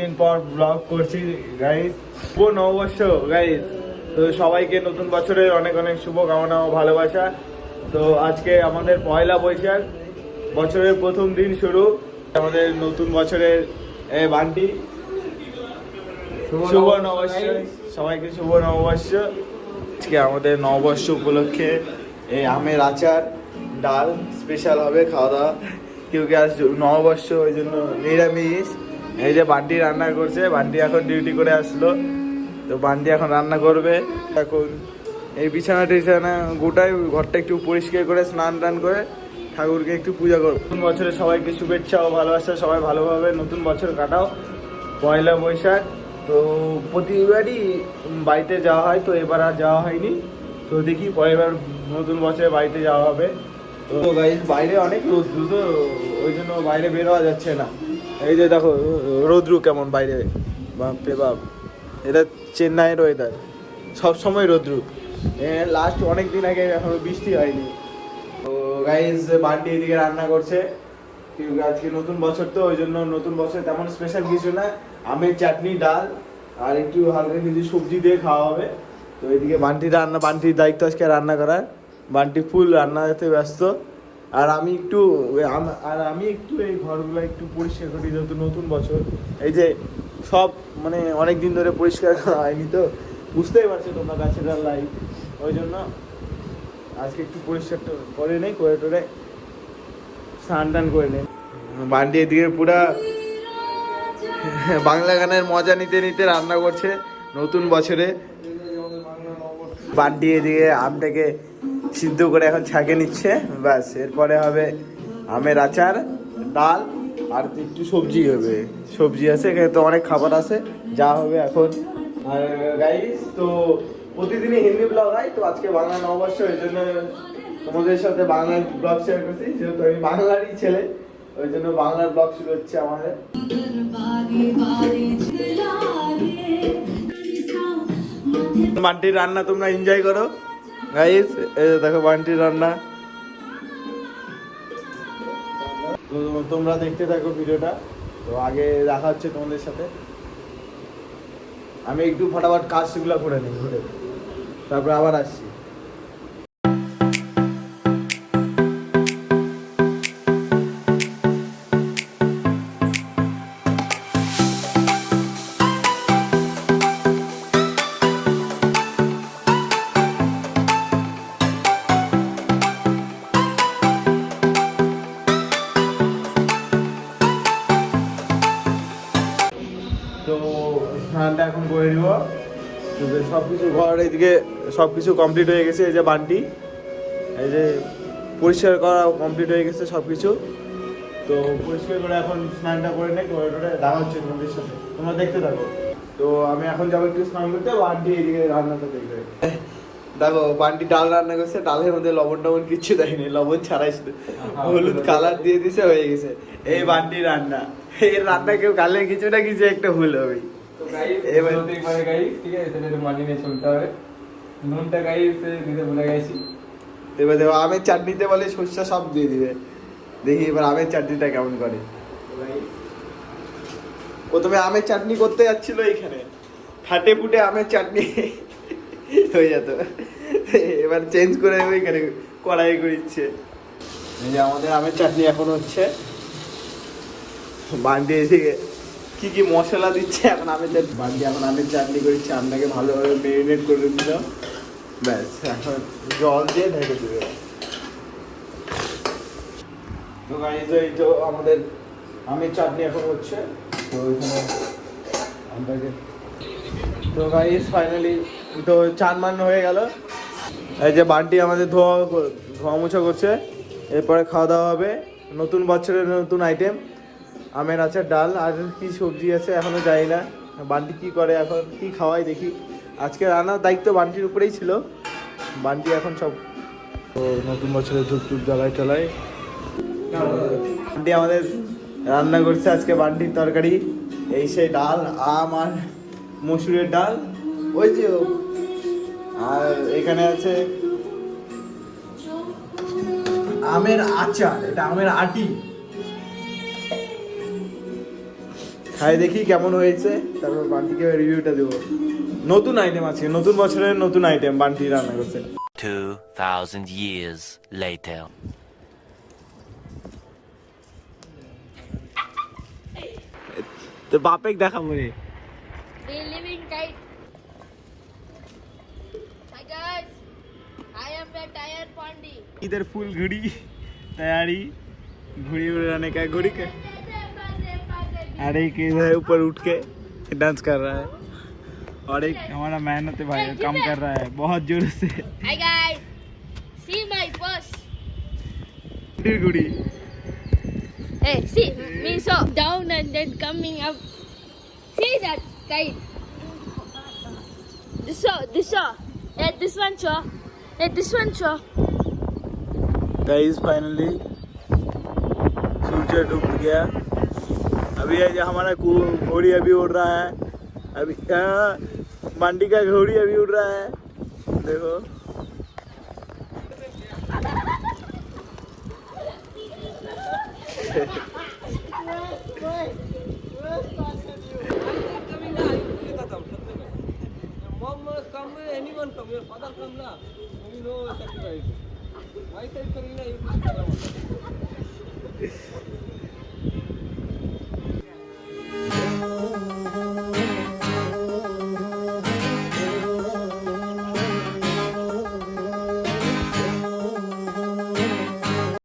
দিন পর ব্লগ করছি গাইস, শুভ নববর্ষ গাইস। তো সবাইকে নতুন বছরের অনেক অনেক শুভকামনা ও ভালোবাসা। তো আজকে আমাদের পয়লা বৈশাখ, বছরের প্রথম দিন শুরু আমাদের নতুন বছরের। বান্টি শুভ নববর্ষ, সবাইকে শুভ নববর্ষ। আজকে আমাদের নববর্ষ উপলক্ষে এই আমের আচার ডাল স্পেশাল হবে খাওয়া দাওয়া, কেউ আজ নববর্ষ ওই জন্য নিরামিষ। এই যে বান্টি রান্না করছে, বান্টি এখন ডিউটি করে আসলো, তো বান্টি এখন রান্না করবে। এখন এই বিছানা টিছানা গোটাই ঘরটা একটু পরিষ্কার করে স্নান টান করে ঠাকুরকে একটু পূজা করবো। নতুন বছরে সবাইকে শুভেচ্ছা ও ভালোবাসা, সবাই ভালোভাবে নতুন বছর কাটাও। পয়লা বৈশাখ তো প্রতিবারই বাড়িতে যাওয়া হয়, তো এবার আর যাওয়া হয়নি। তো দেখি পরের নতুন বছরে বাড়িতে যাওয়া হবে। তো গাইস বাইরে অনেক রোদ্রু, তো ওই জন্য বাইরে বের হওয়া যাচ্ছে না। এই যে দেখো রোদ্রু কেমন বাইরে, বাপরে বাপ, এটা চেন্নাইয়ের ওয়েদার, সবসময় রোদ্রু। লাস্ট অনেক দিন আগে এখনো বৃষ্টি হয়নি। তো গাইস বান্টি এদিকে রান্না করছে, আজকে নতুন বছর তো ওই জন্য নতুন বছর তেমন স্পেশাল কিছু না, আমের চাটনি ডাল আর একটু হালকা কিছু সবজি দিয়ে খাওয়া হবে। তো এদিকে বান্টি রান্না, বান্টির দায়িত্ব আজকে রান্না করার, বান্টি ফুল রান্নাতে ব্যস্ত। আর আমি একটু এই ঘরগুলো একটু পরিষ্কার করি, যেহেতু নতুন বছর। এই যে সব মানে অনেক দিন ধরে পরিষ্কার করা হয়নি, তো বুঝতেই পারছো তোমরা গাছের লাইফ, ওই জন্য আজকে একটু পরিষ্কার করে নেই, করে টোরে স্নান টান করে নেই। বান্টি এদিকে পুরা বাংলা গানের মজা নিতে নিতে রান্না করছে নতুন বছরে। বান্টি এদিকে আমটাকে সিদ্ধ করে এখন ছাঁকে নিচ্ছে, ব্যাস এরপরে হবে আমের আচার ডাল আর একটু সবজি হবে, সবজি আছে এখানে, তো অনেক খাবার আছে যা হবে এখন। আর গাইস তো প্রতিদিনই হিন্দি ব্লগ হয়, তো আজকে বাংলা নববর্ষ, এই জন্য তোমাদের সাথে বাংলা ব্লগ শেয়ার করছি, যেহেতু আমি বাংলারই ছেলে ওই জন্য বাংলার ব্লগ শুরু হচ্ছে আমাদের। বান্টির রান্না তোমরা এনজয় করো গাইস, এই দেখো বান্টির রান্না, তো তোমরা দেখতে থাকো ভিডিওটা। তো আগে দেখা হচ্ছে তোমাদের সাথে, আমি একটু ফটাফট কাজ সেগুলো করে নিই ঘুরে, তারপরে আবার আসছি। তো স্নানটা এখন করে দিব, সব কিছু ঘর এইদিকে সব কিছু কমপ্লিট হয়ে গেছে। এই যে বান্টি, এই যে পরিষ্কার করা কমপ্লিট হয়ে গেছে সব কিছু। তো পরিষ্কার করে এখন স্নানটা করে নেই, করে টোরে দেখা হচ্ছে তোমাদের সাথে, তোমরা দেখতে থাকো। তো আমি এখন যাবো একটু স্নান করতে, বান্টি এইদিকে রান্নাটা দেখবে। দেখো বান্টি ডাল রান্না করছে, ডালের মধ্যে লবণ টবণ কিচ্ছু দেয়নি, লবণ ছাড়াই শুধু হলুদ কালার দিয়ে দিছে, হয়ে গেছে। এই বান্টি রান্না, এই রান্না কেউ কালে কিছু না কিছু একটা ভুল হবে। এবার দেখো আমের চাটনিতে বলে সরষা সব দিয়ে দিবে, দেখি এবার আমের চাটনিটা কেমন করে। প্রথমে আমের চাটনি করতে যাচ্ছিল, এইখানে ফাটে ফুটে আমের চাটনি হয়ে যেত, এবার চেঞ্জ করে ওইখানে কড়াই করিচ্ছে। এই যে আমাদের আমের চাটনি এখন হচ্ছে, বান্টি এদিকে কি কি মশলা দিচ্ছে এখন আমের চাটনি, বান্টি এখন আমের চাটনি করেছে, আমটাকে ভালোভাবে মেরিনেট করে দিল, ব্যাস এখন জল দিয়ে ঢেকে দেবে। তো গাইস এই তো আমাদের আমের চাটনি এখন হচ্ছে, তো ওইখানে আমটাকে, তো গাইস ফাইনালি তো চান মান হয়ে গেল। এই যে বান্টি আমাদের ধোয়া মোছা করছে, এরপরে খাওয়া দাওয়া হবে। নতুন বছরের নতুন আইটেম আমের আচার ডাল, আর কি সবজি আছে এখনো জানি না, বান্টি কি করে এখন, কি খাওয়াই দেখি। আজকে রান্নার দায়িত্ব বান্টির উপরেই ছিল, বান্টি এখন সব। তো নতুন বছরে ধূপ টুপ জ্বালাই টলায়, বান্টি আমাদের রান্না করছে আজকে বান্টির তরকারি, এই সেই ডাল আম আর মসুরের ডাল, ওই যে। আর এখানে আছে আমের আচার, এটা আমের আটি। খাই দেখি কেমন হয়েছে, তারপর বান্টিকে রিভিউটা দেবো। নতুন আইটেম আছে, নতুন বছরের নতুন আইটেম বান্টি রান্না করছে। 2000 years later. তো বাপেক দেখাবো রে। They living tight. Hi guys, I am the tire Pandi. इधर फुल घड़ी तैयारी, घड़ी उड़ाने का, घड़ी के अरे एक इधर ऊपर उठ के डांस कर रहा है, और एक हमारा मेहनत भाई काम कर रहा है बहुत जोर से। Hi guys, see my bus. फिर घड़ी Hey, see me so down and then coming up. See that kite? This saw. Hey, this one saw. Hey, this one saw. Guys finally सूरज डूब गया। अभी ये जो हमारा घोड़ी अभी उड़ रहा है, अभी मंडी का घोड़ी अभी उड़ रहा है, देखो। Mom come, anyone come, your father come na. We know sacrifice. Why sacrifice na? You